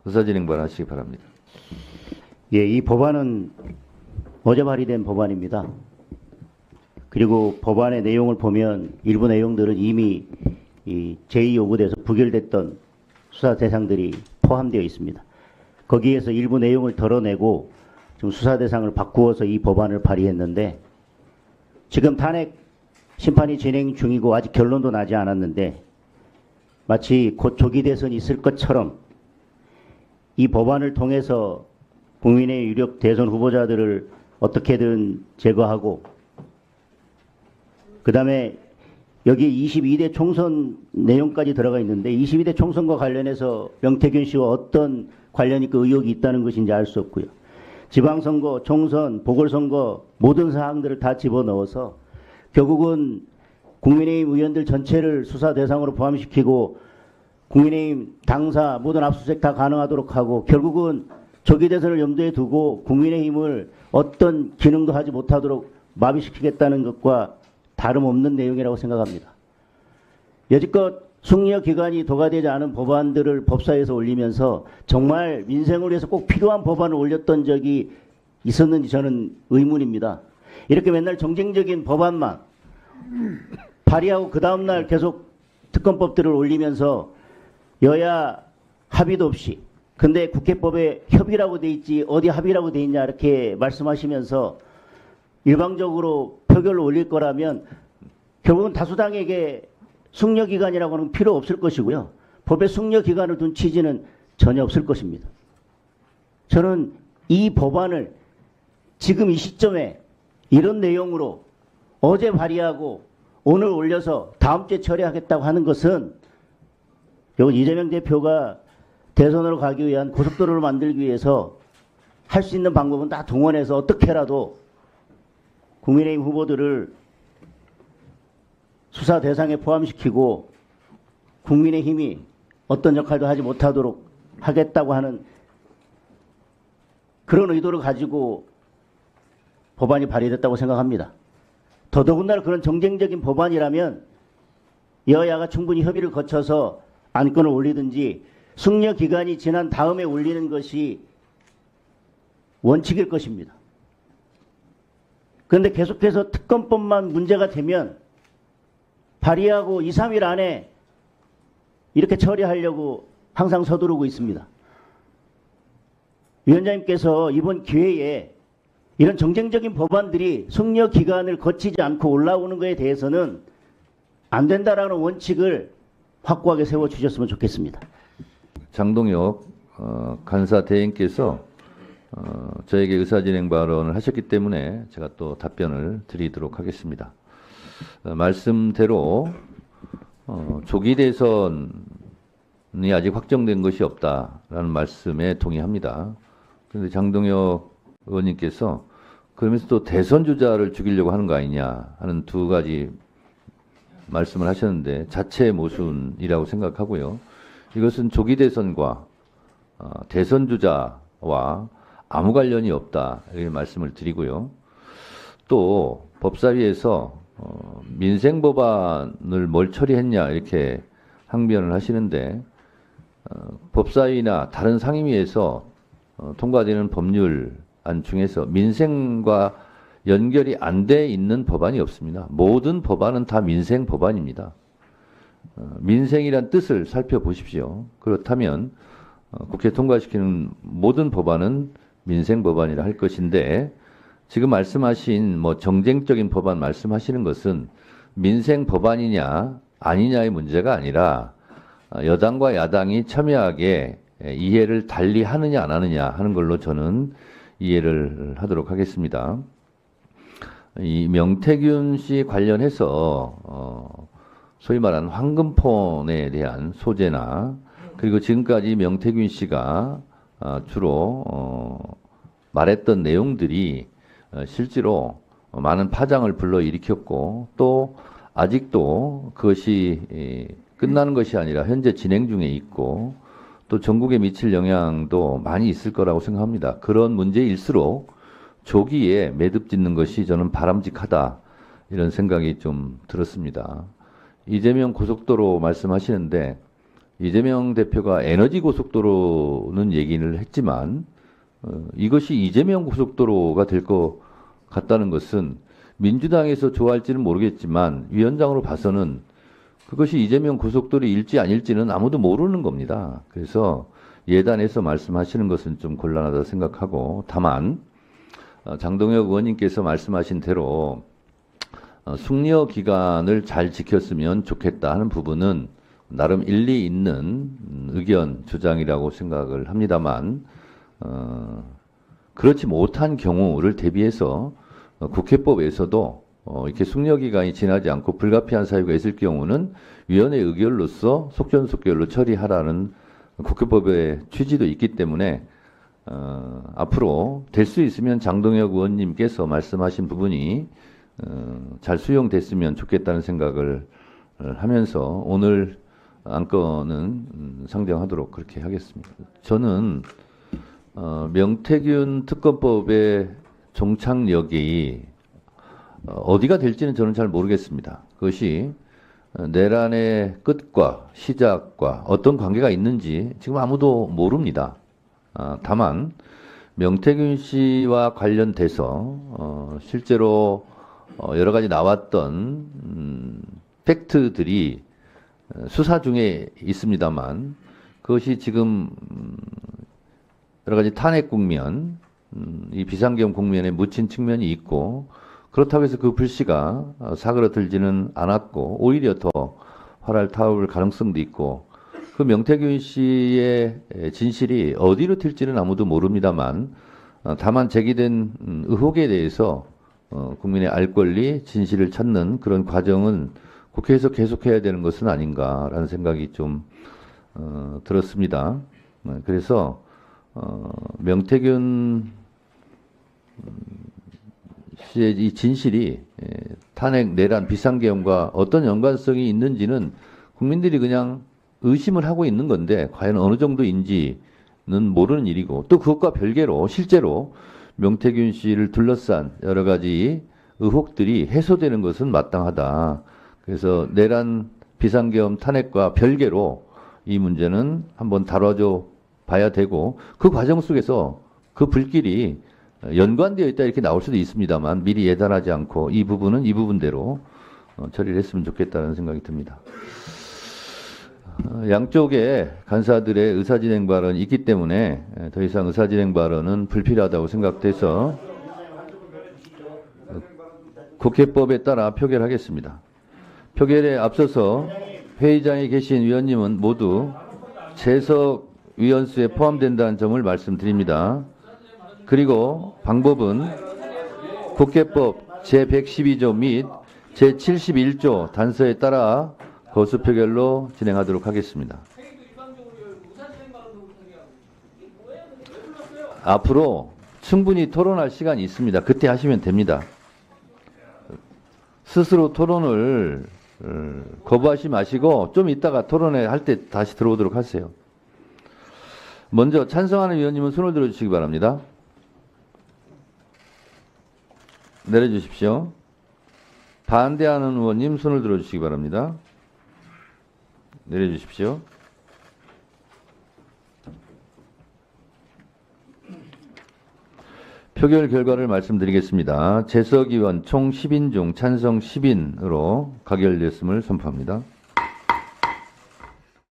의사진행 발언하시기 바랍니다. 예, 이 법안은 어제 발의된 법안입니다. 그리고 법안의 내용을 보면 일부 내용들은 이미 이 제2요구돼서 부결됐던 수사 대상들이 포함되어 있습니다. 거기에서 일부 내용을 덜어내고 지금 수사 대상을 바꾸어서 이 법안을 발의했는데, 지금 탄핵 심판이 진행 중이고 아직 결론도 나지 않았는데 마치 곧 조기 대선이 있을 것처럼 이 법안을 통해서 국민의 유력 대선 후보자들을 어떻게든 제거하고, 그 다음에 여기 22대 총선 내용까지 들어가 있는데 22대 총선과 관련해서 명태균 씨와 어떤 관련 있고 의혹이 있다는 것인지 알 수 없고요. 지방선거, 총선, 보궐선거 모든 사항들을 다 집어넣어서 결국은 국민의힘 의원들 전체를 수사 대상으로 포함시키고 국민의힘 당사 모든 압수수색 다 가능하도록 하고, 결국은 조기 대선을 염두에 두고 국민의힘을 어떤 기능도 하지 못하도록 마비시키겠다는 것과 다름없는 내용이라고 생각합니다. 여지껏 숙려 기간이 도과되지 않은 법안들을 법사위에서 올리면서 정말 민생을 위해서 꼭 필요한 법안을 올렸던 적이 있었는지 저는 의문입니다. 이렇게 맨날 정쟁적인 법안만 발의하고 그 다음날 계속 특검법들을 올리면서 여야 합의도 없이, 근데 국회법에 협의라고 돼 있지 어디 합의라고 돼 있냐 이렇게 말씀하시면서 일방적으로 표결로 올릴 거라면 결국은 다수당에게 숙려기간이라고는 필요 없을 것이고요. 법에 숙려기간을 둔 취지는 전혀 없을 것입니다. 저는 이 법안을 지금 이 시점에 이런 내용으로 어제 발의하고 오늘 올려서 다음 주에 처리하겠다고 하는 것은 결국 이재명 대표가 대선으로 가기 위한 고속도로를 만들기 위해서 할 수 있는 방법은 다 동원해서 어떻게라도 국민의힘 후보들을 수사 대상에 포함시키고 국민의힘이 어떤 역할도 하지 못하도록 하겠다고 하는 그런 의도를 가지고 법안이 발의됐다고 생각합니다. 더더군다나 그런 정쟁적인 법안이라면 여야가 충분히 협의를 거쳐서 안건을 올리든지 숙려 기간이 지난 다음에 올리는 것이 원칙일 것입니다. 그런데 계속해서 특검법만 문제가 되면 발의하고 2, 3일 안에 이렇게 처리하려고 항상 서두르고 있습니다. 위원장님께서 이번 기회에 이런 정쟁적인 법안들이 숙려 기간을 거치지 않고 올라오는 것에 대해서는 안 된다라는 원칙을 확고하게 세워주셨으면 좋겠습니다. 장동혁 간사 대행께서 저에게 의사진행 발언을 하셨기 때문에 제가 또 답변을 드리도록 하겠습니다. 말씀대로 조기 대선이 아직 확정된 것이 없다라는 말씀에 동의합니다. 그런데 장동혁 의원님께서 그러면서 또 대선 주자를 죽이려고 하는 거 아니냐 하는 두 가지 말씀을 하셨는데 자체 모순이라고 생각하고요. 이것은 조기 대선과 대선 주자와 아무 관련이 없다 이렇게 말씀을 드리고요. 또 법사위에서 민생 법안을 뭘 처리했냐 이렇게 항변을 하시는데 법사위나 다른 상임위에서 통과되는 법률안 중에서 민생과 연결이 안 돼 있는 법안이 없습니다. 모든 법안은 다 민생 법안입니다. 민생이란 뜻을 살펴보십시오. 그렇다면 국회 통과시키는 모든 법안은 민생 법안이라 할 것인데, 지금 말씀하신 뭐 정쟁적인 법안 말씀하시는 것은 민생 법안이냐 아니냐의 문제가 아니라 여당과 야당이 첨예하게 이해를 달리 하느냐 안 하느냐 하는 걸로 저는 이해를 하도록 하겠습니다. 이 명태균 씨 관련해서 소위 말하는 황금폰에 대한 소재나, 그리고 지금까지 명태균 씨가 주로 말했던 내용들이 실제로 많은 파장을 불러일으켰고, 또 아직도 그것이 끝나는 것이 아니라 현재 진행 중에 있고, 또 전국에 미칠 영향도 많이 있을 거라고 생각합니다. 그런 문제일수록 조기에 매듭 짓는 것이 저는 바람직하다 이런 생각이 좀 들었습니다. 이재명 고속도로 말씀하시는데 이재명 대표가 에너지 고속도로는 얘기를 했지만 이것이 이재명 고속도로가 될 것 같다는 것은 민주당에서 좋아할지는 모르겠지만 위원장으로 봐서는 그것이 이재명 고속도로일지 아닐지는 아무도 모르는 겁니다. 그래서 예단해서 말씀하시는 것은 좀 곤란하다 생각하고, 다만 장동혁 의원님께서 말씀하신 대로 숙려 기간을 잘 지켰으면 좋겠다 하는 부분은 나름 일리 있는 의견 주장이라고 생각을 합니다만, 그렇지 못한 경우를 대비해서 국회법에서도 이렇게 숙려 기간이 지나지 않고 불가피한 사유가 있을 경우는 위원회 의결로서 속전속결로 처리하라는 국회법의 취지도 있기 때문에 앞으로 될 수 있으면 장동혁 의원님께서 말씀하신 부분이 잘 수용됐으면 좋겠다는 생각을 하면서 오늘 안건은 상정하도록 그렇게 하겠습니다. 저는 명태균 특검법의 종착역이 어디가 될지는 저는 잘 모르겠습니다. 그것이 내란의 끝과 시작과 어떤 관계가 있는지 지금 아무도 모릅니다. 다만 명태균 씨와 관련돼서 실제로 여러 가지 나왔던 팩트들이 수사 중에 있습니다만 그것이 지금 여러 가지 탄핵 국면, 이 비상계엄 국면에 묻힌 측면이 있고, 그렇다고 해서 그 불씨가 사그러들지는 않았고 오히려 더 활활 타오를 가능성도 있고, 그 명태균 씨의 진실이 어디로 튈지는 아무도 모릅니다만 다만 제기된 의혹에 대해서 국민의 알 권리, 진실을 찾는 그런 과정은 국회에서 계속해야 되는 것은 아닌가라는 생각이 좀 들었습니다. 그래서 명태균 씨의 이 진실이 탄핵, 내란, 비상계엄과 어떤 연관성이 있는지는 국민들이 그냥 의심을 하고 있는 건데 과연 어느 정도인지는 모르는 일이고, 또 그것과 별개로 실제로 명태균 씨를 둘러싼 여러 가지 의혹들이 해소되는 것은 마땅하다. 그래서 내란, 비상계엄, 탄핵과 별개로 이 문제는 한번 다뤄줘 봐야 되고, 그 과정 속에서 그 불길이 연관되어 있다 이렇게 나올 수도 있습니다만 미리 예단하지 않고 이 부분은 이 부분대로 처리를 했으면 좋겠다는 생각이 듭니다. 양쪽에 간사들의 의사진행 발언이 있기 때문에 더 이상 의사진행 발언은 불필요하다고 생각돼서 국회법에 따라 표결하겠습니다. 표결에 앞서서 회의장에 계신 위원님은 모두 재석 위원수에 포함된다는 점을 말씀드립니다. 그리고 방법은 국회법 제112조 및 제71조 단서에 따라 거수 표결로 진행하도록 하겠습니다. 앞으로 충분히 토론할 시간이 있습니다. 그때 하시면 됩니다. 스스로 토론을 거부하지 마시고 좀 이따가 토론회 할 때 다시 들어오도록 하세요. 먼저 찬성하는 위원님은 손을 들어주시기 바랍니다. 내려주십시오. 반대하는 의원님 손을 들어주시기 바랍니다. 내려주십시오. 표결 결과를 말씀드리겠습니다. 재석 의원 총 10인 중 찬성 10인으로 가결됐음을 선포합니다.